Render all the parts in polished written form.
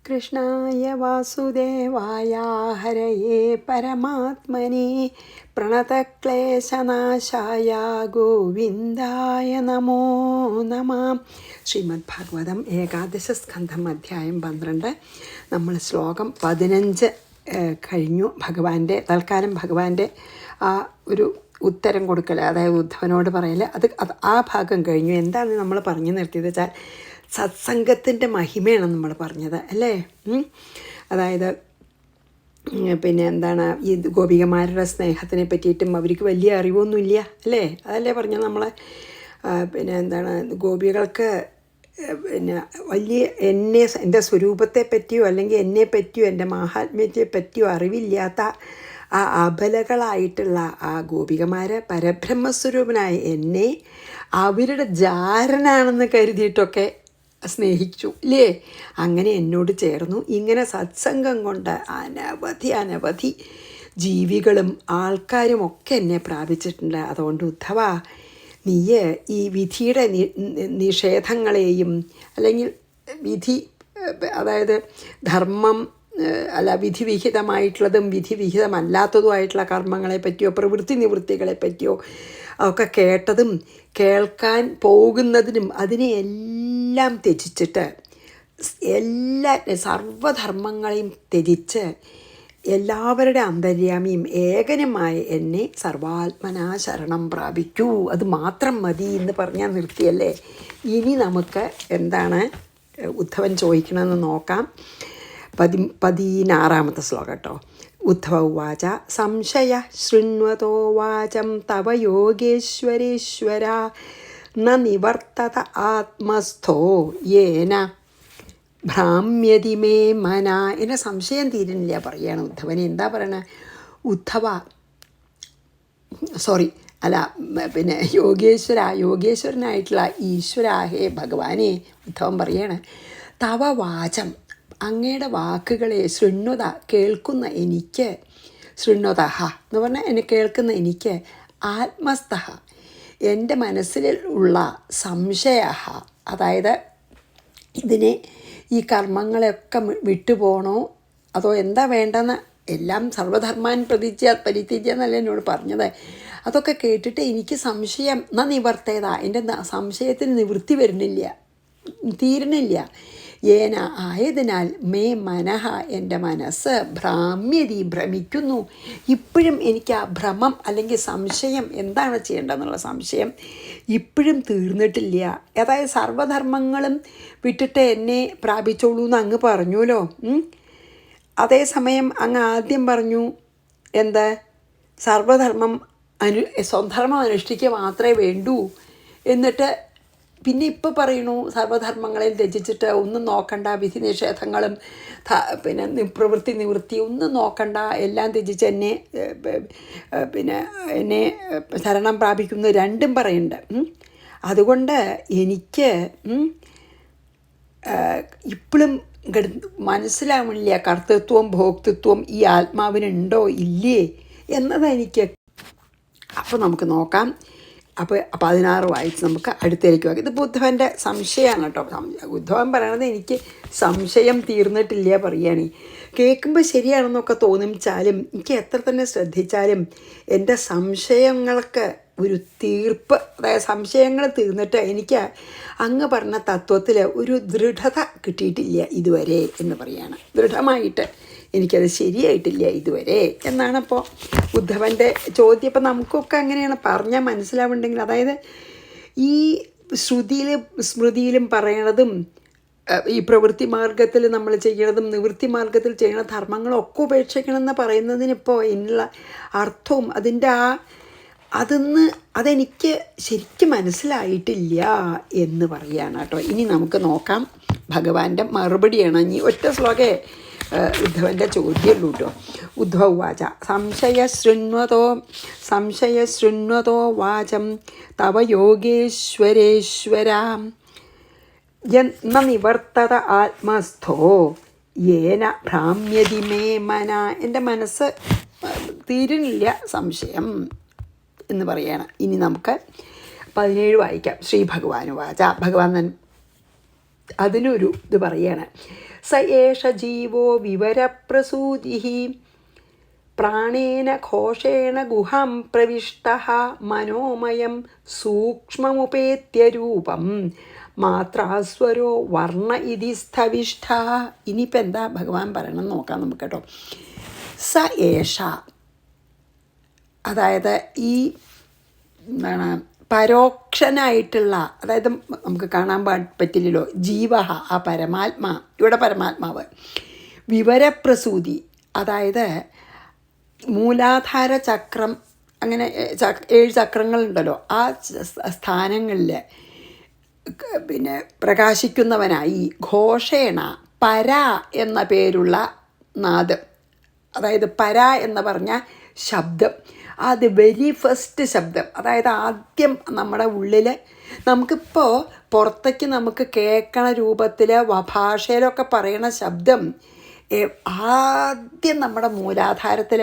കൃഷ്ണായ വാസുദേവായ ഹരയേ പരമാത്മനെ പ്രണതക്ലേശനാശായ ഗോവിന്ദായ നമോ നമഃ. ശ്രീമദ് ഭാഗവതം ഏകാദശ സ്കന്ധം അധ്യായം 12. നമ്മൾ ശ്ലോകം 15 കഴിഞ്ഞു. തൽക്കാലം ഭഗവാന്റെ ആ ഒരു ഉത്തരം കൊടുക്കൽ, അതായത് ഉദ്ധവനോട് പറയൽ, അത് ആ ഭാഗം കഴിഞ്ഞു. എന്താണ് നമ്മൾ പറഞ്ഞു നിർത്തിയത് വെച്ചാൽ സത്സംഗത്തിൻ്റെ മഹിമയാണ് നമ്മൾ പറഞ്ഞത് അല്ലേ. അതായത് പിന്നെ എന്താണ് ഈ ഗോപികമാരുടെ സ്നേഹത്തിനെ പറ്റിയിട്ടും അവർക്ക് വലിയ അറിവൊന്നുമില്ല അല്ലേ. അതല്ലേ പറഞ്ഞത് നമ്മൾ. പിന്നെ എന്താണ് ഗോപികൾക്ക് പിന്നെ വലിയ എൻ്റെ സ്വരൂപത്തെ പറ്റിയോ അല്ലെങ്കിൽ എന്നെ പറ്റിയോ എൻ്റെ മാഹാത്മ്യത്തെ പറ്റിയോ അറിവില്ലാത്ത ആ അബലകളായിട്ടുള്ള ആ ഗോപികമാർ പരബ്രഹ്മസ്വരൂപനായ എന്നെ അവരുടെ ജാരനാണെന്ന് കരുതിയിട്ടൊക്കെ സ്നേഹിച്ചു ഇല്ലേ. അങ്ങനെ എന്നോട് ചേർന്നു. ഇങ്ങനെ സത്സംഗം കൊണ്ട് അനവധി ജീവികളും ആൾക്കാരും ഒക്കെ എന്നെ പ്രാപിച്ചിട്ടുണ്ട്. അതുകൊണ്ട് ഉദ്ധവ, നീ ഈ വിധിയുടെ നിഷേധങ്ങളെയും അല്ലെങ്കിൽ അതായത് ധർമ്മം വിധിവിഹിതമായിട്ടുള്ളതും വിധിവിഹിതമല്ലാത്തതുമായിട്ടുള്ള കർമ്മങ്ങളെ പറ്റിയോ പ്രവൃത്തി നിവൃത്തികളെ പറ്റിയോ ഒക്കെ കേട്ടതും കേൾക്കാൻ പോകുന്നതിനും അതിനെ എല്ലാം ത്യജിച്ചിട്ട് സർവധർമ്മങ്ങളെയും ത്യജിച്ച് എല്ലാവരുടെ അന്തര്യാമിയും ഏകനുമായ എന്നെ സർവാത്മനാ ശരണം പ്രാപിക്കൂ, അത് മാത്രം മതി എന്ന് പറഞ്ഞാൽ നിർത്തിയല്ലേ. ഇനി നമുക്ക് എന്താണ് ഉദ്ധവൻ ചോദിക്കണമെന്ന് നോക്കാം. 16 ശ്ലോകം കേട്ടോ. ഉദ്ധവ ഉവാച സംശയ ശൃണ്വതോ വാചം തവ യോഗേശ്വരേശ്വര ന നിവർത്തത ആത്മസ്ഥോ യേന ഭ്രാമ്യതി മേ മന. എന്നെ സംശയം തീരുന്നില്ല പറയാണ് ഉദ്ധവന്. എന്താ പറയണേ? പിന്നെ യോഗേശ്വരനായിട്ടുള്ള ഈശ്വര, ഹേ ഭഗവാനെ, ഉദ്ധവൻ പറയാണ് തവ വാചം, അങ്ങയുടെ വാക്കുകളെ ശൃണ്വത, കേൾക്കുന്ന എനിക്ക്, ശൃണ്വതഃ എന്ന് പറഞ്ഞാൽ എന്നെ കേൾക്കുന്ന എനിക്ക്, ആത്മസ്ഥ എൻ്റെ മനസ്സിൽ ഉള്ള സംശയ, അതായത് ഈ കർമ്മങ്ങളെയൊക്കെ വിട്ടുപോകണോ അതോ എന്താ വേണ്ടെന്ന്, എല്ലാം സർവധർമാൻ പരിത്യജ്യ എന്നല്ല എന്നോട് പറഞ്ഞത്. അതൊക്കെ കേട്ടിട്ട് എനിക്ക് സംശയം നിവർത്തേത, എൻ്റെ സംശയത്തിന് നിവൃത്തി തീരുന്നില്ല. ഏന ആയതിനാൽ മേ മനഃ, എൻ്റെ മനസ്സ് ഭ്രമിക്കുന്നു. ഇപ്പോഴും എനിക്ക് ആ ഭ്രമം അല്ലെങ്കിൽ സംശയം, എന്താണ് ചെയ്യേണ്ടതെന്നുള്ള സംശയം ഇപ്പോഴും തീർന്നിട്ടില്ല. അതായത് സർവധർമ്മങ്ങളും വിട്ടിട്ട് എന്നെ പ്രാപിച്ചോളൂ എന്ന് അങ്ങ് പറഞ്ഞുല്ലോ. അതേസമയം അങ്ങ് ആദ്യം പറഞ്ഞു എന്ത്, സ്വധർമ്മം അനുഷ്ഠിക്കുക മാത്രമേ വേണ്ടൂ. എന്നിട്ട് പിന്നെ ഇപ്പോൾ പറയണു സർവധർമ്മങ്ങളെയും ത്യജിച്ചിട്ട് ഒന്നും നോക്കണ്ട, വിധി നിഷേധങ്ങളും പിന്നെ പ്രവൃത്തി നിവൃത്തി ഒന്നും നോക്കണ്ട, എല്ലാം ത്യജിച്ച് എന്നെ ശരണം പ്രാപിക്കുന്നു, രണ്ടും പറയുന്നുണ്ട്. അതുകൊണ്ട് എനിക്ക് ഇപ്പോഴും മനസ്സിലാവണില്ല കർത്തൃത്വം ഭോക്തൃത്വം ഈ ആത്മാവിനുണ്ടോ ഇല്ലേ എന്നതെനിക്ക്. അപ്പോൾ നമുക്ക് നോക്കാം. അപ്പോൾ 16 വായിച്ച് നമുക്ക് അടുത്തേക്ക് വായിക്കാം. ഇത് ബുദ്ധവൻ്റെ സംശയമാണ് കേട്ടോ. ബുദ്ധവൻ പറയണത് എനിക്ക് സംശയം തീർന്നിട്ടില്ല പറയുകയാണ്. കേൾക്കുമ്പോൾ ശരിയാണെന്നൊക്കെ തോന്നിച്ചാലും എനിക്ക് എത്ര തന്നെ ശ്രദ്ധിച്ചാലും എൻ്റെ സംശയങ്ങൾക്ക് ഒരു തീർപ്പ്, അതായത് സംശയങ്ങൾ തീർന്നിട്ട് എനിക്ക് അങ്ങ് പറഞ്ഞ തത്വത്തിൽ ഒരു ദൃഢത കിട്ടിയിട്ടില്ല ഇതുവരെ എന്ന് പറയാണ്. ദൃഢമായിട്ട് എനിക്കത് ശരിയായിട്ടില്ല ഇതുവരെ എന്നാണ് ഇപ്പോൾ ഉദ്ധവൻ്റെ ചോദ്യം. ഇപ്പം നമുക്കൊക്കെ അങ്ങനെയാണ് പറഞ്ഞാൽ മനസ്സിലാവുന്നുണ്ടെങ്കിൽ, അതായത് ഈ സ്മൃതിയിലും പറയണതും ഈ പ്രവൃത്തി മാർഗത്തിൽ നമ്മൾ ചെയ്യണതും നിവൃത്തി മാർഗത്തിൽ ചെയ്യണ ധർമ്മങ്ങളൊക്കെ ഉപേക്ഷിക്കണമെന്ന് പറയുന്നതിനിപ്പോൾ എന്നുള്ള അർത്ഥവും അതെനിക്ക് ശരിക്കും മനസ്സിലായിട്ടില്ല എന്ന് പറയുകയാണ് കേട്ടോ. ഇനി നമുക്ക് നോക്കാം ഭഗവാന്റെ മറുപടിയാണ്. ഇനി ഒറ്റ ശ്ലോകേ ഉദ്ധവൻ്റെ ചോദ്യമുള്ളൂ കേട്ടോ. ഉദ്ധവ വാച സംശയ ശൃണ്വതോ വാചം തവ യോഗേശ്വരേശ്വര ന നിവർത്തത ആത്മസ്ഥോ യേന ഭ്രാമ്യതി മേ മന. എൻ്റെ മനസ്സ് തീരുന്നില്ല സംശയം എന്ന് പറയാണ്. ഇനി നമുക്ക് 17 വായിക്കാം. ശ്രീ ഭഗവാൻ വാച, ഭഗവാൻ അതിനൊരു ഇത് പറയാണ്. സ ഏഷ ജീവോ വിവരപ്രസൂതി പ്രാണേന ഘോഷേണ ഗുഹാം പ്രവിഷ്ടഃ മനോമയം സൂക്ഷ്മമുപേത്യരൂപം മാത്രാസ്വരോ വർണ്ണ ഇതി സ്ഥവിഷ്ഠ. ഇനിയിപ്പോൾ എന്താ ഭഗവാൻ പറയണം നോക്കാം നമുക്ക് കേട്ടോ. സ ഏഷ, അതായത് ഈ എന്താണ് പരോക്ഷനായിട്ടുള്ള, അതായത് നമുക്ക് കാണാൻ പറ്റില്ലല്ലോ, ജീവ ആ പരമാത്മാ, ഇവിടെ പരമാത്മാവ്, വിവരപ്രസൂതി, അതായത് മൂലാധാര ചക്രം, അങ്ങനെ 7 ചക്രങ്ങളുണ്ടല്ലോ, ആ സ്ഥാനങ്ങളിൽ പിന്നെ പ്രകാശിക്കുന്നവനായി ഘോഷേണ പര എന്ന പേരുള്ള നാദം, അതായത് പര എന്ന് പറഞ്ഞ ശബ്ദം, അത് വെരി ഫസ്റ്റ് ശബ്ദം, അതായത് ആദ്യം നമ്മുടെ ഉള്ളിൽ നമുക്കിപ്പോൾ പുറത്തേക്ക് നമുക്ക് കേൾക്കണ രൂപത്തിൽ ഭാഷയിലൊക്കെ പറയണ ശബ്ദം ആദ്യം നമ്മുടെ മൂലാധാരത്തിൽ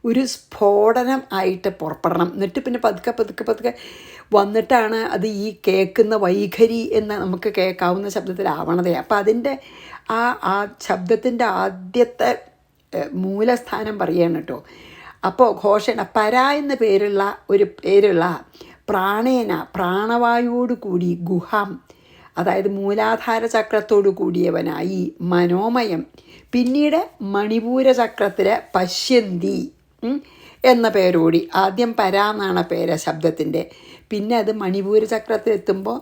ഒരു സ്ഫോടനം ആയിട്ട് പുറപ്പെടണം. എന്നിട്ട് പിന്നെ പതുക്കെ പതുക്കെ പതുക്കെ വന്നിട്ടാണ് അത് ഈ കേൾക്കുന്ന വൈഖരി എന്ന് നമുക്ക് കേൾക്കാവുന്ന ശബ്ദത്തിലാവണതേ. അപ്പം അതിൻ്റെ ആ ശബ്ദത്തിൻ്റെ ആദ്യത്തെ മൂലസ്ഥാനം പറയുകയാണ് കേട്ടോ. അപ്പോൾ ഘോഷണ പര എന്ന പേരുള്ള പ്രാണേന, പ്രാണവായുവോട് കൂടി, ഗുഹാം, അതായത് മൂലാധാര ചക്രത്തോടു കൂടിയവനായി, മനോമയം, പിന്നീട് മണിപൂര ചക്രത്തിൽ പശ്യന്തി എന്ന പേരോടി, ആദ്യം പര എന്നാണ് പേര് ശബ്ദത്തിൻ്റെ, പിന്നെ അത് മണിപൂര ചക്രത്തിലെത്തുമ്പോൾ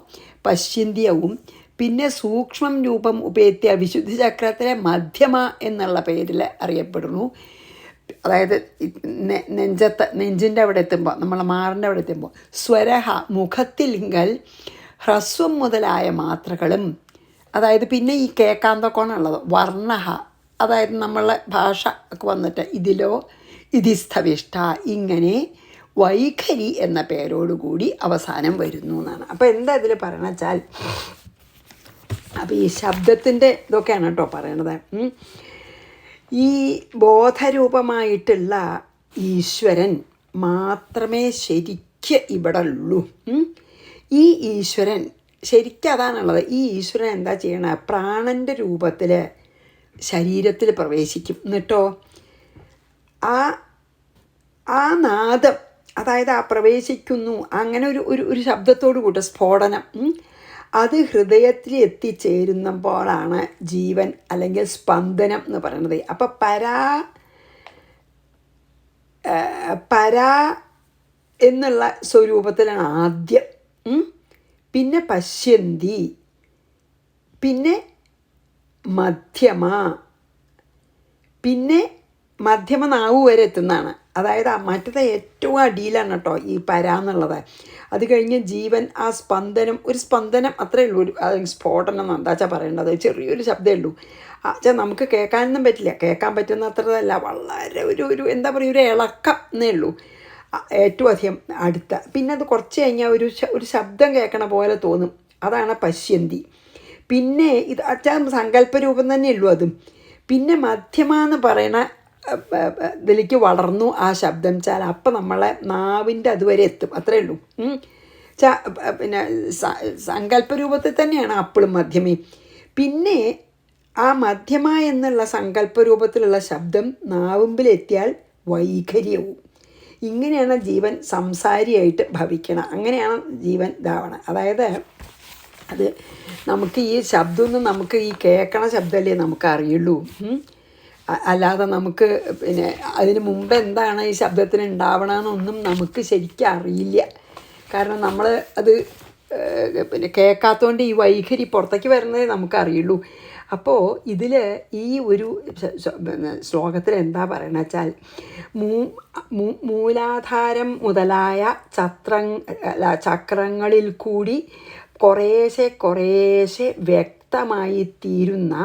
പശ്യന്തിയവും, പിന്നെ സൂക്ഷ്മം രൂപം ഉപേത്യ വിശുദ്ധി ചക്രത്തിലെ മധ്യമ എന്നുള്ള പേരിൽ അറിയപ്പെടുന്നു. അതായത് നെഞ്ചിൻ്റെ അവിടെ എത്തുമ്പോൾ, നമ്മളെ മാറിൻ്റെ അവിടെ എത്തുമ്പോൾ സ്വരഹ, മുഖത്തിലിങ്കൽ ഹ്രസ്വം മുതലായ മാത്രകളും, അതായത് പിന്നെ ഈ കേൾക്കാന്തൊക്കെയാണുള്ളത്, വർണ്ണഹ, അതായത് നമ്മളെ ഭാഷ ഒക്കെ വന്നിട്ട് ഇതിലോ ഇതിസ്ഥവിഷ്ഠ, ഇങ്ങനെ വൈഖരി എന്ന പേരോടുകൂടി അവസാനം വരുന്നു എന്നാണ്. അപ്പോൾ എന്താ ഇതിൽ പറയണ വെച്ചാൽ, അപ്പോൾ ഈ ശബ്ദത്തിൻ്റെ ഇതൊക്കെയാണ് കേട്ടോ പറയണത്. ഈ ബോധരൂപമായിട്ടുള്ള ഈശ്വരൻ മാത്രമേ ശരിക്ക് ഇവിടെ ഉള്ളൂ. ഈ ഈശ്വരൻ ശരിക്കും അതാണുള്ളത്. ഈ ഈശ്വരൻ എന്താ ചെയ്യണ, പ്രാണൻ്റെ രൂപത്തിൽ ശരീരത്തിൽ പ്രവേശിക്കും. എന്നിട്ടോ ആ നാദം, അതായത് ആ പ്രവേശിക്കുന്നു, അങ്ങനെ ഒരു ശബ്ദത്തോടു കൂട്ട സ്ഫോടനം, അത് ഹൃദയത്തിൽ എത്തിച്ചേരുമ്പോഴാണ് ജീവൻ അല്ലെങ്കിൽ സ്പന്ദനം എന്ന് പറയുന്നത്. അപ്പം പരാ എന്നുള്ള സ്വരൂപത്തിലാണ് ആദ്യം, പിന്നെ പശ്യന്തി, പിന്നെ മധ്യമ, പിന്നെ മധ്യമ നാവു വരെ എത്തുന്നതാണ്. അതായത് മറ്റത് ഏറ്റവും അടിയിലാണ് കേട്ടോ ഈ പര എന്നുള്ളത്. അത് കഴിഞ്ഞ് ജീവൻ ആ സ്പന്ദനം, ഒരു സ്പന്ദനം അത്രയേ ഉള്ളൂ, സ്ഫോടനം എന്താ വെച്ചാൽ പറയേണ്ടത്, ചെറിയൊരു ശബ്ദമേ ഉള്ളൂ. വെച്ചാൽ നമുക്ക് കേൾക്കാനൊന്നും പറ്റില്ല, കേൾക്കാൻ പറ്റുന്ന അത്രതല്ല, വളരെ ഒരു എന്താ പറയുക, ഒരു ഇളക്കം എന്നേ ഉള്ളൂ ഏറ്റവും അധികം അടുത്ത. പിന്നെ അത് കുറച്ച് കഴിഞ്ഞാൽ ഒരു ശബ്ദം കേൾക്കണ പോലെ തോന്നും, അതാണ് പശ്യന്തി. പിന്നെ ഇത് അച്ഛാ സങ്കല്പരൂപം തന്നെ ഉള്ളൂ അതും. പിന്നെ മധ്യമ എന്ന് പറയണ ഇതിലേക്ക് വളർന്നു ആ ശബ്ദം വെച്ചാൽ അപ്പം നമ്മളെ നാവിൻ്റെ അതുവരെ എത്തും, അത്രയേ ഉള്ളൂ. പിന്നെ സങ്കല്പരൂപത്തിൽ തന്നെയാണ് അപ്പോഴും മധ്യമയും. പിന്നെ ആ മധ്യമ എന്നുള്ള സങ്കല്പരൂപത്തിലുള്ള ശബ്ദം നാവുമ്പിലെത്തിയാൽ വൈഖര്യവും. ഇങ്ങനെയാണ് ജീവൻ സംസാരിയായിട്ട് ഭവിക്കണം, അങ്ങനെയാണ് ജീവൻ ഇതാവണം. അതായത് അത് നമുക്ക് ഈ ശബ്ദമൊന്നും നമുക്ക് ഈ കേൾക്കണ ശബ്ദമല്ലേ നമുക്ക് അറിയുള്ളൂ, അല്ലാതെ നമുക്ക് പിന്നെ അതിന് മുമ്പ് എന്താണ് ഈ ശബ്ദത്തിന് ഉണ്ടാവണമെന്നൊന്നും നമുക്ക് ശരിക്കും അറിയില്ല. കാരണം നമ്മൾ അത് പിന്നെ കേൾക്കാത്തതുകൊണ്ട് ഈ വൈഖരി പുറത്തേക്ക് വരുന്നതേ നമുക്കറിയുള്ളൂ. അപ്പോൾ ഇതിൽ ഈ ഒരു ശ്ലോകത്തിൽ എന്താ പറയണ വെച്ചാൽ, മൂലാധാരം മുതലായ ചക്രങ്ങളിൽ കൂടി കുറേശ്ശെ വ്യക്തമായി തീരുന്ന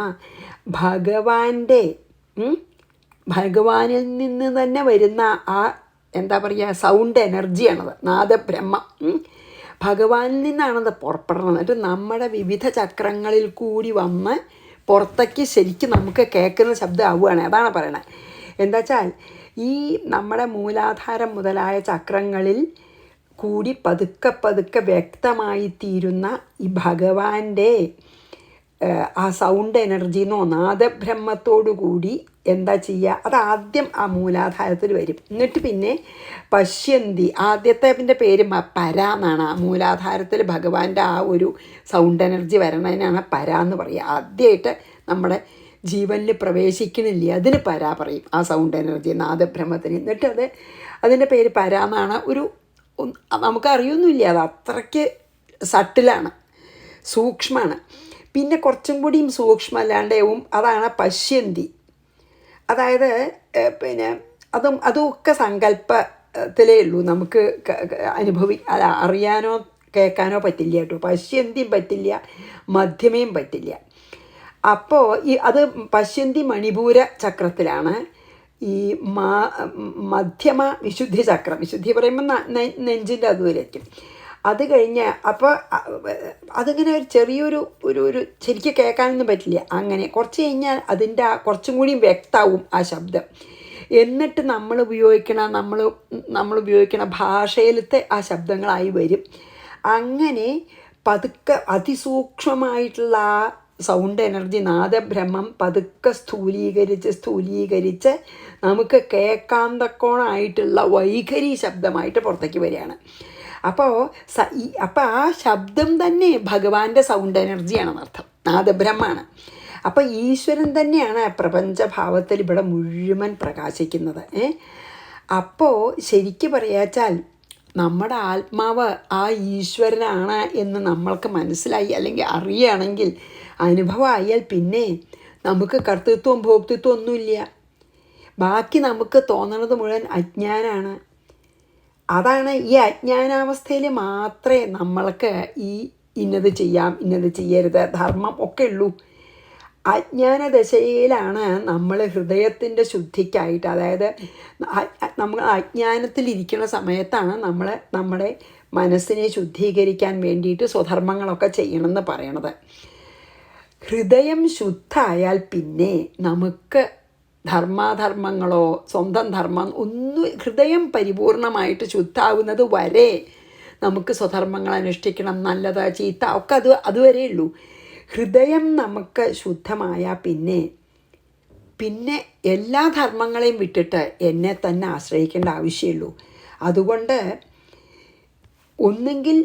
ഭഗവാനിൽ നിന്ന് തന്നെ വരുന്ന ആ എന്താ പറയുക സൗണ്ട് എനർജിയാണത്, നാദബ്രഹ്മം. ഭഗവാനിൽ നിന്നാണത് പുറപ്പെടണം. എന്നിട്ട് നമ്മുടെ വിവിധ ചക്രങ്ങളിൽ കൂടി വന്ന് പുറത്തേക്ക് ശരിക്കും നമുക്ക് കേൾക്കുന്ന ശബ്ദം ആവുകയാണ്. അതാണ് പറയണത്. എന്താ വെച്ചാൽ ഈ നമ്മുടെ മൂലാധാരം മുതലായ ചക്രങ്ങളിൽ കൂടി പതുക്കെ വ്യക്തമായി തീരുന്ന ഈ ഭഗവാന്റെ ആ സൗണ്ട് എനർജിന്നോ നാദബ്രഹ്മത്തോടു കൂടി എന്താ ചെയ്യുക, അതാദ്യം ആ മൂലാധാരത്തിൽ വരും. എന്നിട്ട് പിന്നെ പശ്യന്തി, ആദ്യത്തെ പേര് പര എന്നാണ്. ആ മൂലാധാരത്തിൽ ഭഗവാന്റെ ആ ഒരു സൗണ്ട് എനർജി വരണതിനാണ് പര എന്ന് പറയുക. ആദ്യമായിട്ട് നമ്മുടെ ജീവനിൽ പ്രവേശിക്കണില്ലേ, അതിന് പര പറയും, ആ സൗണ്ട് എനർജി നാദബ്രഹ്മത്തിന്. എന്നിട്ട് അതിൻ്റെ പേര് പര എന്നാണ്. നമുക്കറിയൊന്നുമില്ല, അത് അത്രയ്ക്ക് സട്ടിലാണ്, സൂക്ഷ്മമാണ്. പിന്നെ കുറച്ചും കൂടിയും സൂക്ഷ്മല്ലാണ്ടാവും, അതാണ് പശ്യന്തി. അതായത് പിന്നെ അതുമൊക്കെ സങ്കല്പത്തിലേ ഉള്ളൂ, നമുക്ക് അറിയാനോ കേൾക്കാനോ പറ്റില്ല കേട്ടോ. പശ്യന്തിയും പറ്റില്ല, മധ്യമയും പറ്റില്ല. അപ്പോൾ അത് പശ്യന്തി മണിപൂര ചക്രത്തിലാണ്. ഈ മധ്യമ വിശുദ്ധി ചക്രം, വിശുദ്ധി പറയുമ്പോൾ നെഞ്ചിൻ്റെ അതുവരയ്ക്കും. അത് കഴിഞ്ഞ് അപ്പോൾ അതിങ്ങനെ ഒരു ചെറിയൊരു ശരിക്കും കേൾക്കാനൊന്നും പറ്റില്ല. അങ്ങനെ കുറച്ച് കഴിഞ്ഞാൽ അതിൻ്റെ കുറച്ചും കൂടിയും വ്യക്തമാവും ആ ശബ്ദം. എന്നിട്ട് നമ്മൾ ഉപയോഗിക്കണ ഭാഷയിലത്തെ ആ ശബ്ദങ്ങളായി വരും. അങ്ങനെ പതുക്കെ അതിസൂക്ഷ്മമായിട്ടുള്ള ആ സൗണ്ട് എനർജി നാദബ്രഹ്മം പതുക്കെ സ്ഥൂലീകരിച്ച് നമുക്ക് കേൾക്കാൻ തക്കോണമായിട്ടുള്ള വൈഖരി ശബ്ദമായിട്ട് പുറത്തേക്ക് വരികയാണ്. അപ്പോൾ ആ ശബ്ദം തന്നെ ഭഗവാന്റെ സൗണ്ട് എനർജിയാണെന്നർത്ഥം, നാദബ്രഹ്മാണ്. അപ്പോൾ ഈശ്വരൻ തന്നെയാണ് പ്രപഞ്ചഭാവത്തിൽ ഇവിടെ മുഴുവൻ പ്രകാശിക്കുന്നത്. അപ്പോൾ ശരിക്ക് പറയാച്ചാൽ നമ്മുടെ ആത്മാവ് ആ ഈശ്വരനാണ് എന്ന് നമ്മൾക്ക് മനസ്സിലായി, അല്ലെങ്കിൽ അറിയുകയാണെങ്കിൽ, അനുഭവമായാൽ പിന്നെ നമുക്ക് കർത്തൃത്വം ഭോക്തൃത്വം ഒന്നുമില്ല. ബാക്കി നമുക്ക് തോന്നണത് മുഴുവൻ അജ്ഞാനാണ്. അതാണ് ഈ അജ്ഞാനാവസ്ഥയിൽ മാത്രമേ നമ്മൾക്ക് ഈ ഇന്നത് ചെയ്യാം ഇന്നത് ചെയ്യരുത് ധർമ്മം ഒക്കെ ഉള്ളൂ. അജ്ഞാനദശയിലാണ് നമ്മൾ ഹൃദയത്തിൻ്റെ ശുദ്ധിക്കായിട്ട്, അതായത് നമ്മൾ അജ്ഞാനത്തിലിരിക്കുന്ന സമയത്താണ് നമ്മൾ നമ്മുടെ മനസ്സിനെ ശുദ്ധീകരിക്കാൻ വേണ്ടിയിട്ട് സ്വധർമ്മങ്ങളൊക്കെ ചെയ്യണമെന്ന് പറയണത്. ഹൃദയം ശുദ്ധമായാൽ പിന്നെ നമുക്ക് ധർമാധർമ്മങ്ങളോ സ്വന്തം ധർമ്മം ഒന്നും, ഹൃദയം പരിപൂർണമായിട്ട് ശുദ്ധാവുന്നത് വരെ നമുക്ക് സ്വധർമ്മങ്ങൾ അനുഷ്ഠിക്കണം, നല്ലത് ചീത്ത ഒക്കെ അതുവരെ ഉള്ളൂ. ഹൃദയം നമുക്ക് ശുദ്ധമായാൽ പിന്നെ എല്ലാ ധർമ്മങ്ങളെയും വിട്ടിട്ട് എന്നെ തന്നെ ആശ്രയിക്കേണ്ട ആവശ്യമുള്ളൂ. അതുകൊണ്ട് ഒന്നെങ്കിൽ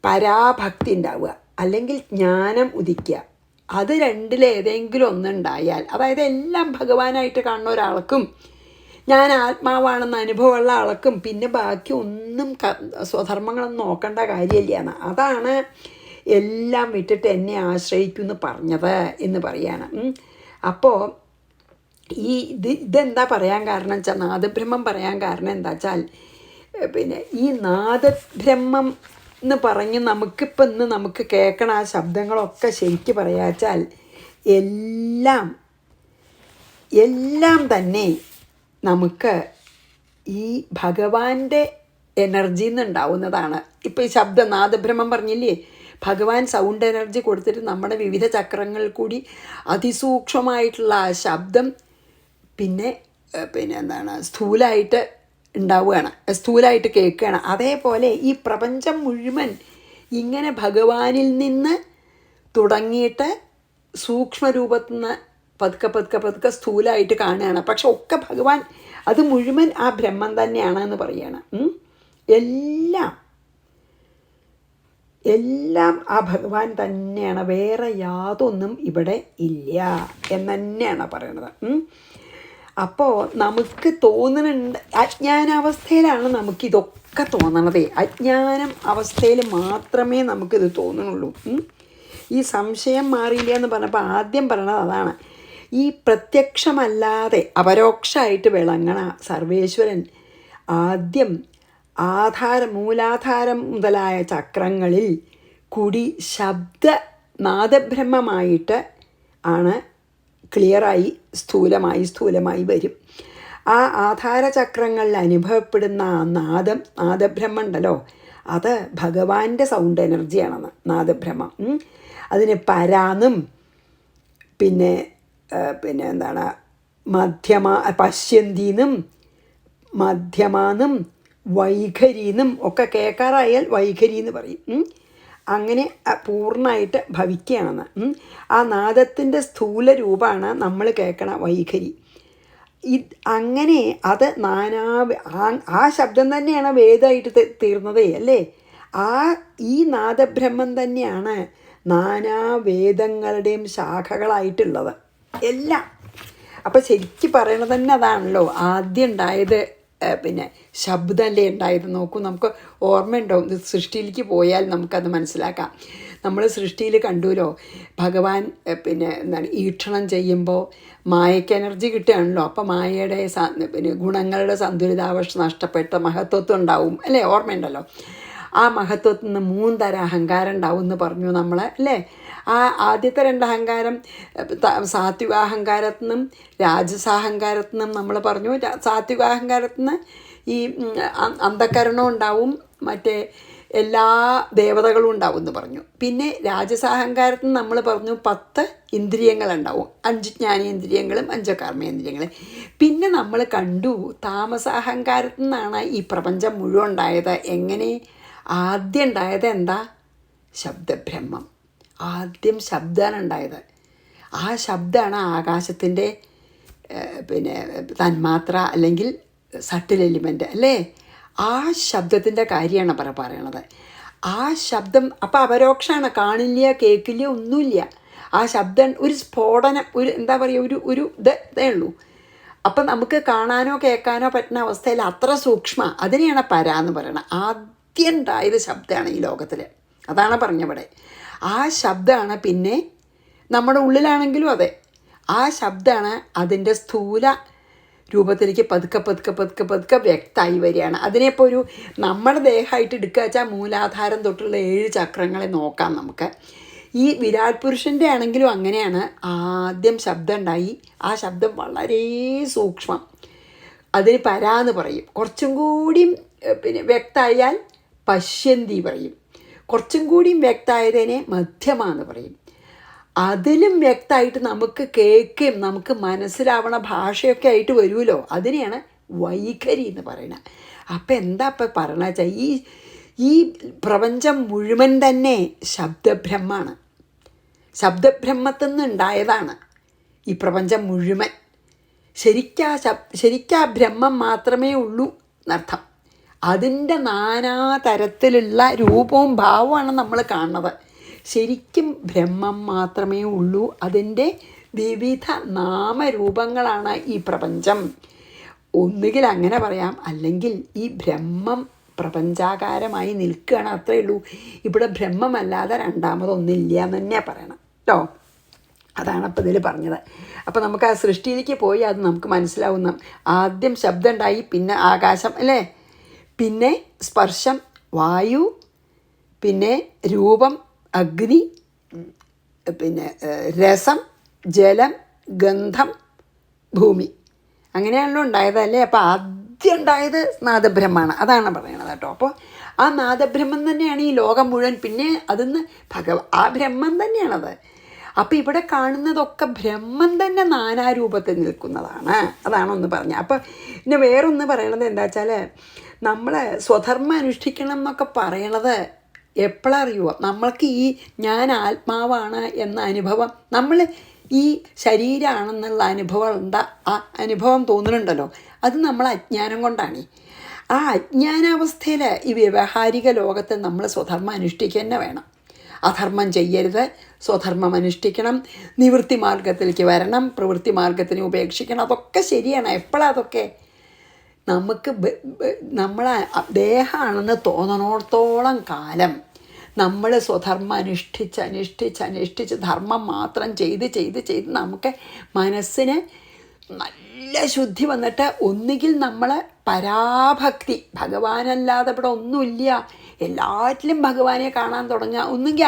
പരാഭക്തി ഉണ്ടാവുക, അല്ലെങ്കിൽ ജ്ഞാനം ഉദിക്കുക. അത് രണ്ടിലേതെങ്കിലും ഒന്നുണ്ടായാൽ, അതായത് എല്ലാം ഭഗവാനായിട്ട് കാണുന്ന ഒരാൾക്കും ഞാൻ ആത്മാവാണെന്ന് അനുഭവമുള്ള ആൾക്കും പിന്നെ ബാക്കി ഒന്നും സ്വധർമ്മങ്ങളൊന്നും നോക്കേണ്ട കാര്യമില്ല എന്ന്. അതാണ് എല്ലാം വിട്ടിട്ട് എന്നെ ആശ്രയിക്കുമെന്ന് പറഞ്ഞത് എന്ന് പറയാണ്. അപ്പോൾ ഇതെന്താ പറയാൻ കാരണം വെച്ചാൽ, നാദബ്രഹ്മം പറയാൻ കാരണം എന്താ വെച്ചാൽ, പിന്നെ ഈ നാദബ്രഹ്മം എന്ന് പറഞ്ഞ് നമുക്കിപ്പോൾ ഇന്ന് നമുക്ക് കേൾക്കണ ആ ശബ്ദങ്ങളൊക്കെ ശരിക്ക് പറയാ വെച്ചാൽ എല്ലാം തന്നെ നമുക്ക് ഈ ഭഗവാന്റെ എനർജിയിൽ നിന്ന് ഉണ്ടാവുന്നതാണ്. ഇപ്പോൾ ഈ ശബ്ദം നാദബ്രഹ്മം പറഞ്ഞില്ലേ, ഭഗവാൻ സൗണ്ട് എനർജി കൊടുത്തിട്ട് നമ്മുടെ വിവിധ ചക്രങ്ങളിൽ കൂടി അതിസൂക്ഷ്മമായിട്ടുള്ള ആ ശബ്ദം പിന്നെ എന്താണ് സ്ഥൂലമായിട്ട് ഉണ്ടാവുകയാണ്, സ്ഥൂലമായിട്ട് കേൾക്കുകയാണ്. അതേപോലെ ഈ പ്രപഞ്ചം മുഴുവൻ ഇങ്ങനെ ഭഗവാനിൽ നിന്ന് തുടങ്ങിയിട്ട് സൂക്ഷ്മരൂപത്തിൽ നിന്ന് പതുക്കെ സ്ഥൂലമായിട്ട് കാണുകയാണ്. പക്ഷെ ഒക്കെ ഭഗവാൻ, അത് മുഴുവൻ ആ ബ്രഹ്മം തന്നെയാണ് എന്ന് പറയുകയാണ്. എല്ലാം ആ ഭഗവാൻ തന്നെയാണ്, വേറെ യാതൊന്നും ഇവിടെ ഇല്ല എന്ന് തന്നെയാണ് പറയണത്. അപ്പോൾ നമുക്ക് തോന്നുന്നുണ്ട്, അജ്ഞാനാവസ്ഥയിലാണ് നമുക്കിതൊക്കെ തോന്നണതേ. അജ്ഞാനം അവസ്ഥയിൽ മാത്രമേ നമുക്കിത് തോന്നുന്നുള്ളൂ. ഈ സംശയം മാറിയില്ല എന്ന് പറഞ്ഞപ്പോൾ ആദ്യം പറയണത് അതാണ്. ഈ പ്രത്യക്ഷമല്ലാതെ അപരോക്ഷമായിട്ട് വിളങ്ങണ സർവേശ്വരൻ ആദ്യം മൂലാധാരം മുതലായ ചക്രങ്ങളിൽ കൂടി നാദബ്രഹ്മമായിട്ട് ആണ് ക്ലിയറായി സ്ഥൂലമായി വരും. ആ ആധാരചക്രങ്ങളിൽ അനുഭവപ്പെടുന്ന ആ നാദബ്രഹ്മം ഉണ്ടല്ലോ, അത് ഭഗവാന്റെ സൗണ്ട് എനർജിയാണെന്ന് നാദബ്രഹ്മം. അതിന് പരാന്നും പിന്നെ എന്താണ് പശ്യന്തിന്നും മധ്യമാന്നും വൈഖരിന്നും ഒക്കെ കേൾക്കാറായാൽ വൈഖരി എന്ന് പറയും. അങ്ങനെ പൂർണ്ണമായിട്ട് ഭവിക്കുകയാണെന്ന്. ആ നാദത്തിൻ്റെ സ്ഥൂല രൂപമാണ് നമ്മൾ കേൾക്കണ വൈഖരി. അങ്ങനെ അത് ആ ശബ്ദം തന്നെയാണ് വേദമായിട്ട് തീർന്നതേ അല്ലേ. ഈ നാദബ്രഹ്മം തന്നെയാണ് നാനാ വേദങ്ങളുടെയും ശാഖകളായിട്ടുള്ളത് എല്ലാം. അപ്പോൾ ശരിക്കും പറയണത് തന്നെ അതാണല്ലോ. ആദ്യം ഉണ്ടായത് പിന്നെ ശബ്ദമല്ലേ ഉണ്ടായത്. നോക്കൂ, നമുക്ക് ഓർമ്മയുണ്ടാവും. സൃഷ്ടിയിലേക്ക് പോയാൽ നമുക്കത് മനസ്സിലാക്കാം. നമ്മൾ സൃഷ്ടിയിൽ കണ്ടുല്ലോ, ഭഗവാൻ പിന്നെ എന്താണ് ഈക്ഷണം ചെയ്യുമ്പോൾ മായയ്ക്ക് എനർജി കിട്ടുകയാണല്ലോ. അപ്പോൾ മായയുടെ പിന്നെ ഗുണങ്ങളുടെ സന്തുലിതാവസ്ഥ നഷ്ടപ്പെട്ട മഹത്വത്വം ഉണ്ടാവും അല്ലേ, ഓർമ്മയുണ്ടല്ലോ. ആ മഹത്വത്തിൽ നിന്ന് 3 തരം അഹങ്കാരം ഉണ്ടാവും എന്ന് പറഞ്ഞു നമ്മൾ അല്ലേ. ആ ആദ്യത്തെ 2 അഹങ്കാരം സാത്വികാഹങ്കാരത്തിൽ നിന്നും രാജസാഹങ്കാരത്തിൽ നിന്നും നമ്മൾ പറഞ്ഞു. സാത്വികാഹങ്കാരത്തിൽ നിന്ന് ഈ അന്ധകരണം ഉണ്ടാവും, മറ്റേ എല്ലാ ദേവതകളും ഉണ്ടാവും എന്ന് പറഞ്ഞു. പിന്നെ രാജസാഹങ്കാരത്തിൽ നിന്ന് നമ്മൾ പറഞ്ഞു 10 ഇന്ദ്രിയങ്ങളുണ്ടാവും, 5 ജ്ഞാനേന്ദ്രിയങ്ങളും 5 കർമ്മേന്ദ്രിയങ്ങളും. പിന്നെ നമ്മൾ കണ്ടു താമസാഹങ്കാരത്തിൽ നിന്നാണ് ഈ പ്രപഞ്ചം മുഴുവൻ ഉണ്ടായത്. എങ്ങനെ? ആദ്യം ഉണ്ടായത് എന്താ? ശബ്ദബ്രഹ്മം. ആദ്യം ശബ്ദമാണ് ഉണ്ടായത്. ആ ശബ്ദമാണ് ആകാശത്തിൻ്റെ പിന്നെ തന്മാത്ര അല്ലെങ്കിൽ സട്ടിൽ എലിമെൻ്റ് അല്ലേ. ആ ശബ്ദത്തിൻ്റെ കാര്യമാണ് പറയണത്. ആ ശബ്ദം അപ്പം അപരോക്ഷമാണ്, കാണില്ല, കേൾക്കില്ല, ഒന്നുമില്ല. ആ ശബ്ദം ഒരു സ്ഫോടനം, ഒരു എന്താ പറയുക, ഒരു ഇതേ ഉള്ളൂ. അപ്പം നമുക്ക് കാണാനോ കേൾക്കാനോ പറ്റുന്ന അവസ്ഥയിൽ അത്ര സൂക്ഷ്മ, അതിനെയാണ് പര എന്ന് പറയണത്. ആദ്യം ഉണ്ടായത് ശബ്ദമാണ് ഈ ലോകത്തിൽ. അതാണ് പറഞ്ഞവിടെ. ആ ശബ്ദമാണ് പിന്നെ നമ്മുടെ ഉള്ളിലാണെങ്കിലും അതെ, ആ ശബ്ദമാണ് അതിൻ്റെ സ്ഥൂല രൂപത്തിലേക്ക് പതുക്കെ പതുക്കെ പതുക്കെ പതുക്കെ വ്യക്തമായി വരികയാണ്. അതിനെപ്പോൾ ഒരു നമ്മുടെ ദേഹമായിട്ട് എടുക്കുക വെച്ചാൽ മൂലാധാരം തൊട്ടുള്ള 7 ചക്രങ്ങളെ നോക്കാം നമുക്ക്. ഈ വിരാട് പുരുഷൻ്റെ ആണെങ്കിലും അങ്ങനെയാണ്. ആദ്യം ശബ്ദം ഉണ്ടായി. ആ ശബ്ദം വളരെ സൂക്ഷ്മം, അതിന് പരാന്ന് പറയും. കുറച്ചും കൂടിയും പിന്നെ വ്യക്തമായാൽ പശ്യന്തി പറയും. കുറച്ചും കൂടിയും വ്യക്തമായതിനെ മധ്യമാന്ന് പറയും. അതിലും വ്യക്തമായിട്ട് നമുക്ക് കേൾക്കുകയും നമുക്ക് മനസ്സിലാവണ ഭാഷയൊക്കെ ആയിട്ട് വരുമല്ലോ, അതിനെയാണ് വൈഖരി എന്ന് പറയുന്നത്. അപ്പം എന്താ ഇപ്പം പറയണ വെച്ചാൽ ഈ പ്രപഞ്ചം മുഴുവൻ തന്നെ ശബ്ദബ്രഹ്മാണ്. ശബ്ദബ്രഹ്മത്തിൽ നിന്ന് ഉണ്ടായതാണ് ഈ പ്രപഞ്ചം മുഴുവൻ. ശരിക്കാ ബ്രഹ്മം മാത്രമേ ഉള്ളൂ എന്നർത്ഥം. അതിൻ്റെ നാനാതരത്തിലുള്ള രൂപവും ഭാവമാണ് നമ്മൾ കാണുന്നത്. ശരിക്കും ബ്രഹ്മം മാത്രമേ ഉള്ളൂ. അതിൻ്റെ വിവിധ നാമരൂപങ്ങളാണ് ഈ പ്രപഞ്ചം. ഒന്നുകിൽ അങ്ങനെ പറയാം, അല്ലെങ്കിൽ ഈ ബ്രഹ്മം പ്രപഞ്ചാകാരമായി നിൽക്കുകയാണ്, അത്രയേ ഉള്ളൂ. ഇവിടെ ബ്രഹ്മമല്ലാതെ രണ്ടാമതൊന്നില്ല എന്ന് തന്നെ പറയണം കേട്ടോ. അതാണ് അപ്പം ഇതിൽ പറഞ്ഞത്. അപ്പോൾ നമുക്ക് ആ സൃഷ്ടിയിലേക്ക് പോയി അത് നമുക്ക് മനസ്സിലാവുന്ന. ആദ്യം ശബ്ദം ഉണ്ടായി, പിന്നെ ആകാശം അല്ലേ, പിന്നെ സ്പർശം വായു, പിന്നെ രൂപം അഗ്നി, പിന്നെ രസം ജലം ഗന്ധം ഭൂമി. അങ്ങനെയാണല്ലോ ഉണ്ടായതല്ലേ. അപ്പോൾ ആദ്യം ഉണ്ടായത് നാദബ്രഹ്മമാണ്. അതാണ് പറയണത് കേട്ടോ. അപ്പോൾ ആ നാദബ്രഹ്മം തന്നെയാണ് ഈ ലോകം മുഴുവൻ. പിന്നെ അതിന്ന് ആ ബ്രഹ്മം തന്നെയാണത്. അപ്പോൾ ഇവിടെ കാണുന്നതൊക്കെ ബ്രഹ്മം തന്നെ നാനാരൂപത്തിൽ നിൽക്കുന്നതാണ്. അതാണൊന്ന് പറഞ്ഞത്. അപ്പോൾ പിന്നെ വേറൊന്ന് പറയണത് എന്താ വെച്ചാൽ, നമ്മൾ സ്വധർമ്മം അനുഷ്ഠിക്കണം എന്നൊക്കെ പറയണത് എപ്പോഴറിയുമോ? നമ്മൾക്ക് ഈ ഞാൻ ആത്മാവാണ് എന്ന അനുഭവം, നമ്മൾ ഈ ശരീരമാണെന്നുള്ള അനുഭവം ആ അനുഭവം തോന്നുന്നുണ്ടല്ലോ, അത് നമ്മൾ അജ്ഞാനം കൊണ്ടാണ്. ആ അജ്ഞാനാവസ്ഥയിൽ ഈ വ്യവഹാരിക ലോകത്ത് നമ്മൾ സ്വധർമ്മം അനുഷ്ഠിക്കുക തന്നെ വേണം. അധർമ്മം ചെയ്യരുത്, സ്വധർമ്മം അനുഷ്ഠിക്കണം, നിവൃത്തി മാർഗത്തിലേക്ക് വരണം, പ്രവൃത്തി മാർഗത്തിനെ ഉപേക്ഷിക്കണം. അതൊക്കെ ശരിയാണ്. എപ്പോഴതൊക്കെ നമുക്ക് നമ്മളെ ദേഹമാണെന്ന് തോന്നണോടത്തോളം കാലം നമ്മൾ സ്വധർമ്മം അനുഷ്ഠിച്ച് ധർമ്മം മാത്രം ചെയ്ത് നമുക്ക് മനസ്സിന് നല്ല ശുദ്ധി വന്നിട്ട് ഒന്നുകിൽ നമ്മൾ പരാഭക്തി, ഭഗവാനല്ലാതെ ഇവിടെ ഒന്നുമില്ല, എല്ലാറ്റിലും ഭഗവാനെ കാണാൻ തുടങ്ങുക, ഒന്നുകിൽ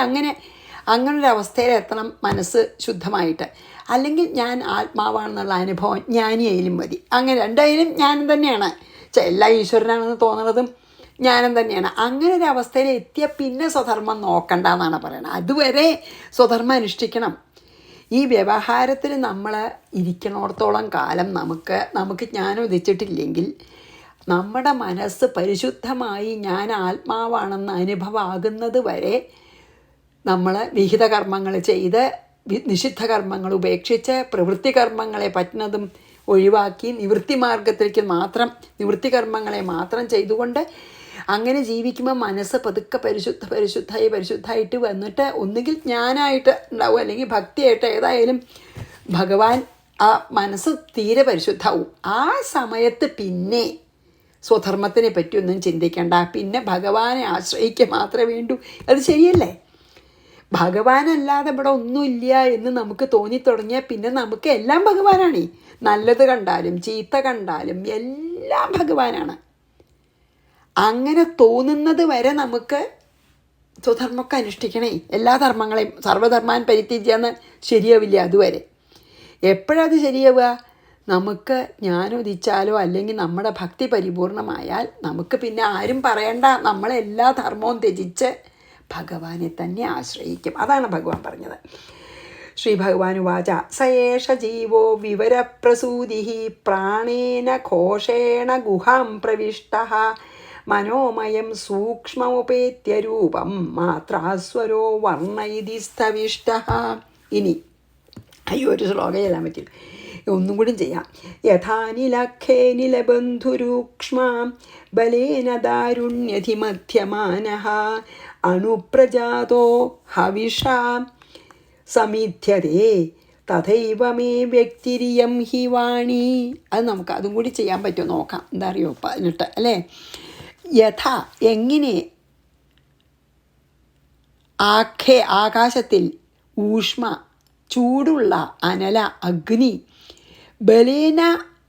അങ്ങനൊരവസ്ഥയിൽ എത്തണം മനസ്സ് ശുദ്ധമായിട്ട്. അല്ലെങ്കിൽ ഞാൻ ആത്മാവാണെന്നുള്ള അനുഭവം ജ്ഞാനിയായാലും മതി. അങ്ങനെ രണ്ടായാലും ജ്ഞാനം തന്നെയാണ്. എല്ലാ ഈശ്വരനാണെന്ന് തോന്നുന്നതും ജ്ഞാനം തന്നെയാണ്. അങ്ങനെ ഒരു അവസ്ഥയിൽ എത്തിയ പിന്നെ സ്വധർമ്മം നോക്കണ്ട എന്നാണ് പറയുന്നത്. അതുവരെ സ്വധർമ്മം അനുഷ്ഠിക്കണം. ഈ വ്യവഹാരത്തിൽ നമ്മൾ ഇരിക്കണോടത്തോളം കാലം നമുക്ക് ജ്ഞാനം ഉദിച്ചിട്ടില്ലെങ്കിൽ നമ്മുടെ മനസ്സ് പരിശുദ്ധമായി ഞാൻ ആത്മാവാണെന്ന് അനുഭവമാകുന്നത് വരെ നമ്മൾ വിഹിത കർമ്മങ്ങൾ ചെയ്ത് നിഷിദ്ധ കർമ്മങ്ങൾ ഉപേക്ഷിച്ച് പ്രവൃത്തി കർമ്മങ്ങളെ പറ്റുന്നതും ഒഴിവാക്കി നിവൃത്തി മാർഗത്തിലേക്ക് മാത്രം നിവൃത്തി കർമ്മങ്ങളെ മാത്രം ചെയ്തുകൊണ്ട് അങ്ങനെ ജീവിക്കുമ്പോൾ മനസ്സ് പതുക്കെ പരിശുദ്ധമായിട്ട് വന്നിട്ട് ഒന്നുകിൽ ജ്ഞാനമായിട്ട് ഉണ്ടാവും, അല്ലെങ്കിൽ ഭക്തിയായിട്ട്, ഏതായാലും ഭഗവാൻ ആ മനസ്സ് തീരെ പരിശുദ്ധമാവും. ആ സമയത്ത് പിന്നെ സ്വധർമ്മത്തിനെ പറ്റിയൊന്നും ചിന്തിക്കേണ്ട, പിന്നെ ഭഗവാനെ ആശ്രയിക്കുക മാത്രമേ വേണ്ടൂ. അത് ശരിയല്ലേ? ഭഗവാനല്ലാതെ ഇവിടെ ഒന്നുമില്ല എന്ന് നമുക്ക് തോന്നിത്തുടങ്ങിയാൽ പിന്നെ നമുക്ക് എല്ലാം ഭഗവാനാണ്. നല്ലത് കണ്ടാലും ചീത്ത കണ്ടാലും എല്ലാം ഭഗവാനാണ്. അങ്ങനെ തോന്നുന്നത് വരെ നമുക്ക് സ്വധർമ്മമൊക്കെ അനുഷ്ഠിക്കണേ. എല്ലാ ധർമ്മങ്ങളെയും സർവ്വധർമാൻ പരിത്യജ്യാന്ന് ശരിയാവില്ല അതുവരെ. എപ്പോഴത് ശരിയാവുക? നമുക്ക് ജ്ഞാനോദിച്ചാലോ അല്ലെങ്കിൽ നമ്മുടെ ഭക്തി പരിപൂർണമായാൽ നമുക്ക് പിന്നെ ആരും പറയണ്ട, നമ്മളെല്ലാ ധർമ്മവും ത്യജിച്ച് ഭഗവാനെ തന്നെ ആശ്രയിക്കും. അതാണ് ഭഗവാൻ പറഞ്ഞത്. ശ്രീ ഭഗവാൻ ഉവാച സയേഷ ജീവോ വിവരപ്രസൂതി പ്രാണേന ഘോഷേണ ഗുഹാം പ്രവിഷ്ടഃ മനോമയം സൂക്ഷ്മമുപേത്യരൂപം മാത്രാസ്വരോ വർണ്ണയിതി സ്ഥവിഷ്ടഃ. ഇനി ഒരു ശ്ലോകം ചെല്ലാൻ പറ്റില്ല, ഒന്നും കൂടി ചെയ്യാം. യഥാനിലഖേ നിലബന്ധുരൂക്ഷ്മാം ബലേന ദാരുണ്യധിമധ്യമാനഃ അണുപ്രജാതോ ഹവിഷാ സമിധ്യതേ തഥൈവ മേ വ്യക്തിരിയം ഹി വാണി. അത് നമുക്ക് അതും കൂടി ചെയ്യാൻ പറ്റുമോ നോക്കാം. എന്താ അറിയോ, 18 അല്ലേ? യഥാ എങ്ങനെ, ആകാശത്തിൽ ഊഷ്മ ചൂടുള്ള അനല അഗ്നി ബലേന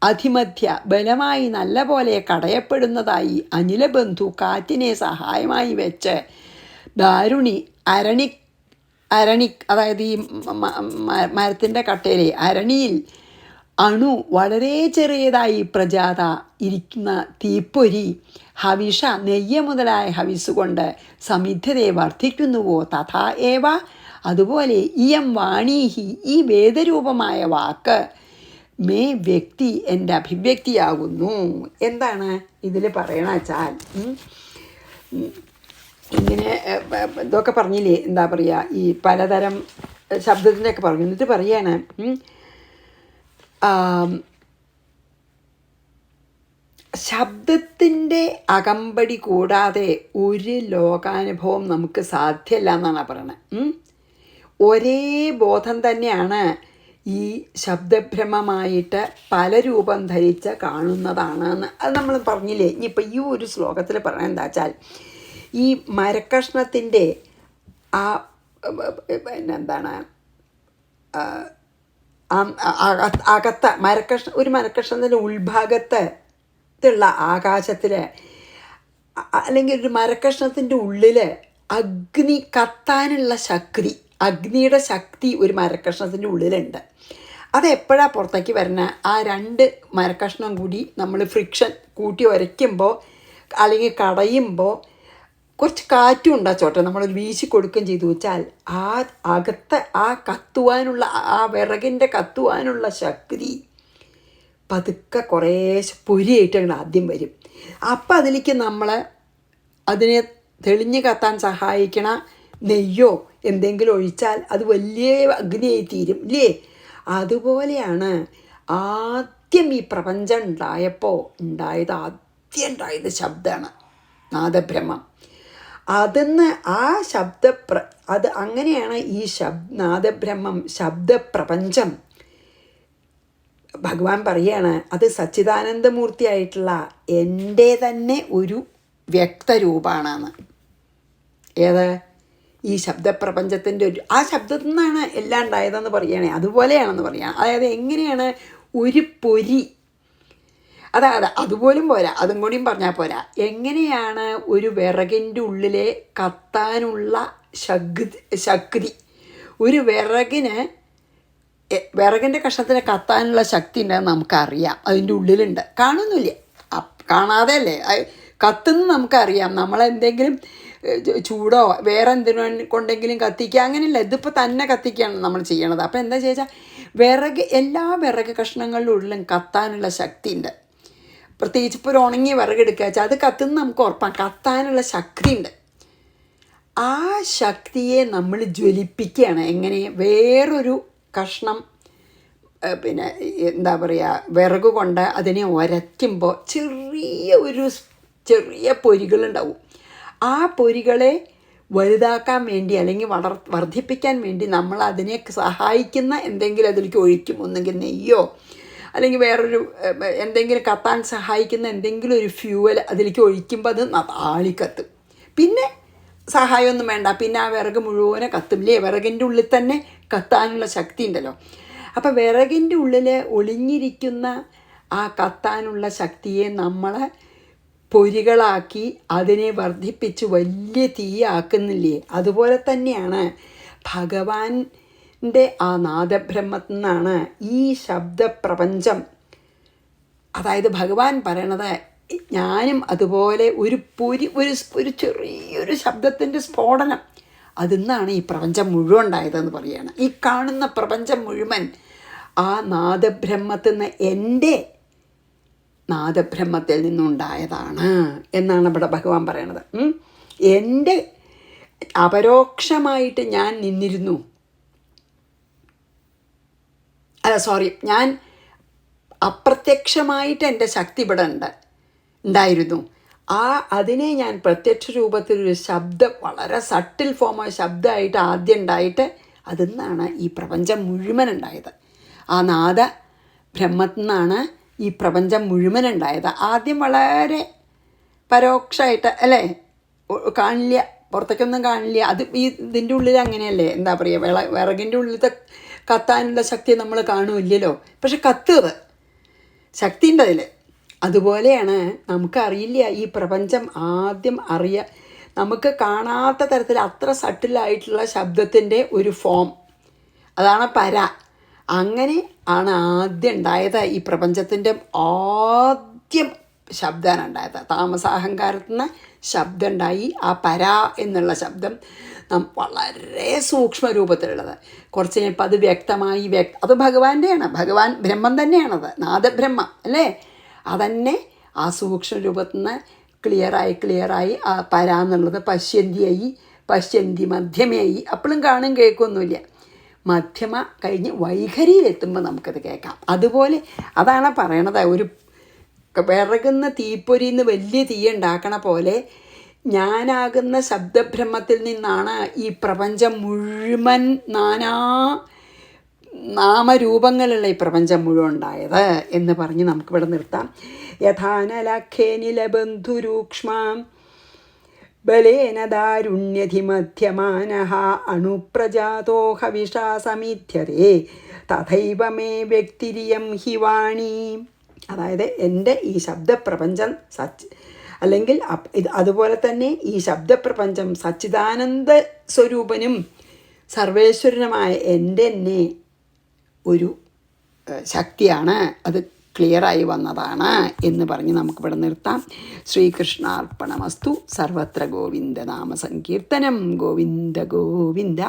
അധിമധ്യ ബലമായി നല്ല പോലെ കടയപ്പെടുന്നതായി അനിലബന്ധു കാറ്റിനെ സഹായമായി വെച്ച് ദാരുണി അരണി അതായത് ഈ മരത്തിൻ്റെ കട്ടയിലെ അരണിയിൽ അണു വളരെ ചെറിയതായി പ്രജാത ഇരിക്കുന്ന തീപ്പൊരി ഹവിഷ നെയ്യ് മുതലായ ഹവിസ് കൊണ്ട് സമിധ്യതയെ വർദ്ധിക്കുന്നുവോ തഥാ ഏവ അതുപോലെ ഇയം വാണീഹി ഈ വേദരൂപമായ വാക്ക് മേ വ്യക്തി എൻ്റെ അഭിവ്യക്തിയാകുന്നു. എന്താണ് ഇതിൽ പറയണ വെച്ചാൽ, ഇങ്ങനെ ഇതൊക്കെ പറഞ്ഞില്ലേ, എന്താ പറയുക, ഈ പലതരം ശബ്ദത്തിൻ്റെയൊക്കെ പറഞ്ഞു. എന്നിട്ട് പറയാണ് ശബ്ദത്തിൻ്റെ അകമ്പടി കൂടാതെ ഒരു ലോകാനുഭവം നമുക്ക് സാധ്യമല്ല എന്നാണ് പറയുന്നത്. ഒരേ ബോധം തന്നെയാണ് ഈ ശബ്ദഭ്രമമായിട്ട് പല രൂപം ധരിച്ച് കാണുന്നതാണെന്ന് അത് നമ്മൾ പറഞ്ഞില്ലേ. ഇനിയിപ്പോൾ ഈ ഒരു ശ്ലോകത്തിൽ പറയുന്നത് എന്താ വെച്ചാൽ, ഈ മരക്കഷ്ണത്തിൻ്റെ ആ പിന്നെന്താണ് അകത്ത ഒരു മരക്കഷ്ണത്തിൻ്റെ ഉൾഭാഗത്തുള്ള ആകാശത്തിൽ അല്ലെങ്കിൽ ഒരു മരക്കഷ്ണത്തിൻ്റെ ഉള്ളിൽ അഗ്നി കത്താനുള്ള ശക്തി, അഗ്നിയുടെ ശക്തി ഒരു മരക്കഷ്ണത്തിൻ്റെ ഉള്ളിലുണ്ട്. അതെപ്പോഴാണ് പുറത്തേക്ക് വരുന്നത്? ആ 2 മരക്കഷ്ണം കൂടി നമ്മൾ ഫ്രിക്ഷൻ കൂട്ടി ഉരയ്ക്കുമ്പോൾ അല്ലെങ്കിൽ കടയുമ്പോൾ കുറച്ച് കാറ്റും ഉണ്ടാച്ചോട്ടെ, നമ്മളൊരു വീശി കൊടുക്കുകയും ചെയ്തു വെച്ചാൽ ആ അകത്ത് ആ കത്തുവാനുള്ള ആ വിറകിൻ്റെ കത്തുവാനുള്ള ശക്തി പതുക്കെ കുറേശ്ശെ പൊരിയായിട്ട് അങ്ങോട്ട് ആദ്യം വരും. അപ്പം അതിലേക്ക് നമ്മൾ അതിനെ തെളിഞ്ഞ് കത്താൻ സഹായിക്കണ നെയ്യോ എന്തെങ്കിലും ഒഴിച്ചാൽ അത് വലിയ അഗ്നിയായി തീരും ഇല്ലേ? അതുപോലെയാണ് ആദ്യം ഈ പ്രപഞ്ചം ഉണ്ടായപ്പോൾ ആദ്യം ഉണ്ടായത് ശബ്ദമാണ്, നാദബ്രഹ്മം. അതിന്ന് ആ അത് അങ്ങനെയാണ് ഈ നാദബ്രഹ്മം ശബ്ദപ്രപഞ്ചം. ഭഗവാൻ പറയുകയാണ് അത് സച്ചിദാനന്ദമൂർത്തിയായിട്ടുള്ള എൻ്റെ തന്നെ ഒരു വ്യക്തരൂപമാണെന്ന്. ഏത്? ഈ ശബ്ദപ്രപഞ്ചത്തിൻ്റെ ആ ശബ്ദത്തിൽ നിന്നാണ് എല്ലാം ഉണ്ടായതെന്ന് പറയുകയാണെ അതുപോലെയാണെന്ന് പറയാം. അതായത് എങ്ങനെയാണ് ഒരു പൊരി, അതായത് അതുപോലും പോരാ, അതും കൂടിയും പറഞ്ഞാൽ പോരാ, എങ്ങനെയാണ് ഒരു വിറകിൻ്റെ ഉള്ളിലെ കത്താനുള്ള ശക്തി, ഒരു വിറകിൻ്റെ കഷ്ണത്തിന് കത്താനുള്ള ശക്തി ഉണ്ടെന്ന് നമുക്കറിയാം, അതിൻ്റെ ഉള്ളിലുണ്ട്, കാണുന്നില്ല, കാണാതെ അല്ലേ കത്തുന്ന് നമുക്കറിയാം. നമ്മളെന്തെങ്കിലും ചൂടോ വേറെ എന്തിനും കൊണ്ടെങ്കിലും കത്തിക്കുക അങ്ങനെയല്ല, ഇതിപ്പോൾ തന്നെ കത്തിക്കുകയാണ് നമ്മൾ ചെയ്യണത്. അപ്പോൾ എന്താ ചോദിച്ചാൽ എല്ലാ വിറക് കഷ്ണങ്ങളുടെ ഉള്ളിലും കത്താനുള്ള ശക്തി ഉണ്ട്. പ്രത്യേകിച്ച് ഇപ്പോൾ ഒരു ഉണങ്ങിയ വിറകെടുക്കുക വെച്ചാൽ അത് കത്തുന്ന നമുക്ക് ഉറപ്പാണ്, കത്താനുള്ള ശക്തി ഉണ്ട്. ആ ശക്തിയെ നമ്മൾ ജ്വലിപ്പിക്കുകയാണ്. എങ്ങനെ? വേറൊരു കഷ്ണം പിന്നെ എന്താ പറയുക, വിറക് കൊണ്ട് അതിനെ ഉരയ്ക്കുമ്പോൾ ചെറിയ പൊരികളുണ്ടാവും. ആ പൊരികളെ വലുതാക്കാൻ വേണ്ടി അല്ലെങ്കിൽ വർദ്ധിപ്പിക്കാൻ വേണ്ടി നമ്മൾ അതിനെ സഹായിക്കുന്ന എന്തെങ്കിലും അതിലേക്ക് ഒഴിക്കും. ഒന്നെങ്കിൽ നെയ്യോ അല്ലെങ്കിൽ വേറൊരു എന്തെങ്കിലും കത്താൻ സഹായിക്കുന്ന എന്തെങ്കിലും ഒരു ഫ്യൂവൽ അതിലേക്ക് ഒഴിക്കുമ്പോൾ അത് ആളിക്കത്തും. പിന്നെ സഹായമൊന്നും വേണ്ട, പിന്നെ ആ വിറക് മുഴുവനെ കത്തുമില്ലേ? വിറകിൻ്റെ ഉള്ളിൽ തന്നെ കത്താനുള്ള ശക്തി ഉണ്ടല്ലോ. അപ്പം വിറകിൻ്റെ ഉള്ളിൽ ഒളിഞ്ഞിരിക്കുന്ന ആ കത്താനുള്ള ശക്തിയെ നമ്മൾ പൊരികളാക്കി അതിനെ വർദ്ധിപ്പിച്ച് വലിയ തീയാക്കുന്നില്ലേ? അതുപോലെ തന്നെയാണ് ഭഗവാന്റെ ആ നാദബ്രഹ്മത്തിൽ നിന്നാണ് ഈ ശബ്ദപ്രപഞ്ചം. അതായത് ഭഗവാൻ പറയണത്, ഞാനും അതുപോലെ ഒരു ചെറിയൊരു ശബ്ദത്തിൻ്റെ സ്ഫോടനം, അതിൽ നിന്നാണ് ഈ പ്രപഞ്ചം മുഴുവൻ ഉണ്ടായതെന്ന് പറയുകയാണ്. ഈ കാണുന്ന പ്രപഞ്ചം മുഴുവൻ ആ നാദബ്രഹ്മത്തിൽ നിന്ന്, എൻ്റെ നാദബ്രഹ്മത്തിൽ നിന്നുണ്ടായതാണ് എന്നാണ് ഇവിടെ ഭഗവാൻ പറയണത്. എൻ്റെ അപരോക്ഷമായിട്ട് ഞാൻ നിന്നിരുന്നു, ഞാൻ അപ്രത്യക്ഷമായിട്ട് എൻ്റെ ശക്തി ഇവിടെ ഉണ്ടായിരുന്നു. അതിനെ ഞാൻ പ്രത്യക്ഷ രൂപത്തിലൊരു ശബ്ദം, വളരെ സട്ടിൽ ഫോമായ ശബ്ദമായിട്ട് ആദ്യം ഉണ്ടായിട്ട് അതിൽ നിന്നാണ് ഈ പ്രപഞ്ചം മുഴുവൻ ഉണ്ടായത്. ആ നാദ ബ്രഹ്മത്തിൽ നിന്നാണ് ഈ പ്രപഞ്ചം മുഴുവൻ ഉണ്ടായത്. ആദ്യം വളരെ പരോക്ഷമായിട്ട്, അല്ലേ? കാണില്ല, പുറത്തേക്കൊന്നും കാണില്ല. അത് ഇതിൻ്റെ ഉള്ളിൽ അങ്ങനെയല്ലേ, എന്താ പറയുക, വിറകിൻ്റെ ഉള്ളിലത്തെ കത്താനുള്ള ശക്തി നമ്മൾ കാണുമില്ലല്ലോ, പക്ഷെ കത്തുന്നത് ശക്തി ഉണ്ട് അതിൽ. അതുപോലെയാണ് നമുക്കറിയില്ല ഈ പ്രപഞ്ചം ആദ്യം നമുക്ക് കാണാത്ത തരത്തിൽ അത്ര സട്ടിലായിട്ടുള്ള ശബ്ദത്തിൻ്റെ ഒരു ഫോം, അതാണ് പര. അങ്ങനെ ആണ് ആദ്യം ഉണ്ടായത്. ഈ പ്രപഞ്ചത്തിൻ്റെ ആദ്യം ശബ്ദമാണ് ഉണ്ടായത്. താമസാഹങ്കാരത്തിൽ നിന്ന് ശബ്ദം ഉണ്ടായി. ആ പര എന്നുള്ള ശബ്ദം വളരെ സൂക്ഷ്മ രൂപത്തിലുള്ളത്. കുറച്ച് കഴിഞ്ഞപ്പോൾ അത് വ്യക്തമായി. അത് ഭഗവാന്റെയാണ്, ഭഗവാൻ ബ്രഹ്മം തന്നെയാണത്, നാദബ്രഹ്മം അല്ലേ? അതന്നെ ആ സൂക്ഷ്മ രൂപത്തിൽ നിന്ന് ക്ലിയറായി ആ പര എന്നുള്ളത് പശ്യന്തി മധ്യമയായി. അപ്പോഴും കാണും കേൾക്കൊന്നുമില്ല. മധ്യമ കഴിഞ്ഞ് വൈഖരിയിലെത്തുമ്പോൾ നമുക്കത് കേൾക്കാം. അതുപോലെ അതാണ് പറയണത്, ഒരു വിറകുന്ന തീപ്പൊരിന്ന് വലിയ തീ ഉണ്ടാക്കണ പോലെ ഞാനാകുന്ന ശബ്ദബ്രഹ്മത്തിൽ നിന്നാണ് ഈ പ്രപഞ്ചം മുഴുവൻ നാമരൂപങ്ങളുള്ള ഈ പ്രപഞ്ചം മുഴുവൻ ഉണ്ടായത് എന്ന് പറഞ്ഞ് നമുക്കിവിടെ നിർത്താം. യഥാനലഖേനിലബന്ധുരൂക്ഷ്മാം ബലേന ദാരുണ്യധിമധ്യമാനഃ അണുപ്രജാതോ ഹവിഷാ സമിധ്യതേ തഥൈവ മേ വ്യക്തിരിയം ഹി വാണി. അതായത് എൻ്റെ ഈ ശബ്ദപ്രപഞ്ചം അല്ലെങ്കിൽ അതുപോലെ തന്നെ ഈ ശബ്ദപ്രപഞ്ചം സച്ചിദാനന്ദ സ്വരൂപനും സർവേശ്വരനുമായ എൻ്റെ തന്നെ ഒരു ശക്തിയാണ്. അത് ക്ലിയറായി വന്നതാണ് എന്ന് പറഞ്ഞ് നമുക്കിവിടെ നിർത്താം. ശ്രീകൃഷ്ണാർപ്പണമസ്തു. സർവത്ര ഗോവിന്ദനാമ സങ്കീർത്തനം. ഗോവിന്ദ ഗോവിന്ദ.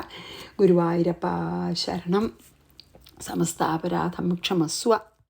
ഗുരുവായൂരപ്പ ശരണം. സമസ്താപരാധം ക്ഷമസ്വ.